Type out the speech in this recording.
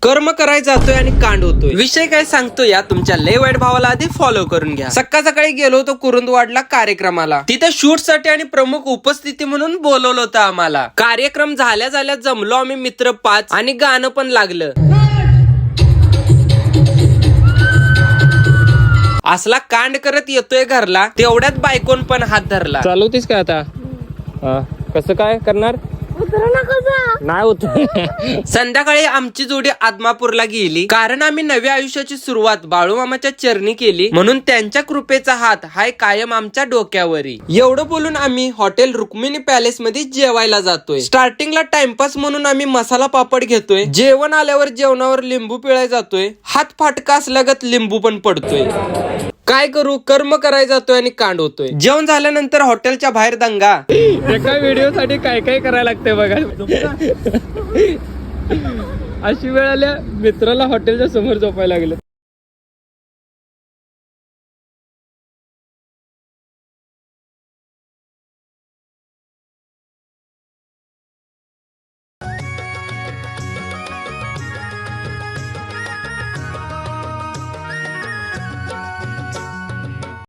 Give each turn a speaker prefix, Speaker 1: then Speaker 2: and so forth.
Speaker 1: कर्म करायला जातोय आणि कांड होतोय. विषय काय सांगतो या तुमच्या लय वाईट भावाला आधी फॉलो करून घ्या. सकाळी गेलो होतो कुरुंदवाडला कार्यक्रमाला. तिथे शूट साठी आणि प्रमुख उपस्थिती म्हणून बोलवलं होतं आम्हाला. कार्यक्रम झाल्या जमलो आम्ही मित्र 5 आणि गाणं पण लागलं. असला कांड करत येतोय घरला तेवढ्यात बायकोन पण हात धरला.
Speaker 2: चालवतीस का आता? कसं काय करणार? नाही होत.
Speaker 1: संध्याकाळी आमची जोडी आदमापूरला गेली कारण आम्ही नव्या आयुष्याची सुरुवात बाळूमामाच्या चरणी केली म्हणून त्यांच्या कृपेचा हात हाय कायम आमच्या डोक्यावरी. एवढं बोलून आम्ही हॉटेल रुक्मिणी पॅलेस मध्ये जेवायला जातोय. स्टार्टिंगला टाइमपास म्हणून आम्ही मसाला पापड घेतोय. जेवण आल्यावर जेवणावर लिंबू पिळाय जातोय. हात फाटका असल्यागत लिंबू पण पडतोय. काय करू, कर्म करायला जातोय आणि कांड होतोय. जेवण झाल्यानंतर हॉटेलच्या बाहेर दंगा.
Speaker 2: एका व्हिडिओ साठी काय काय करायला लागतंय बघा. अशी वेळ आल्या मित्राला हॉटेलच्या समोर झोपायला लागलं.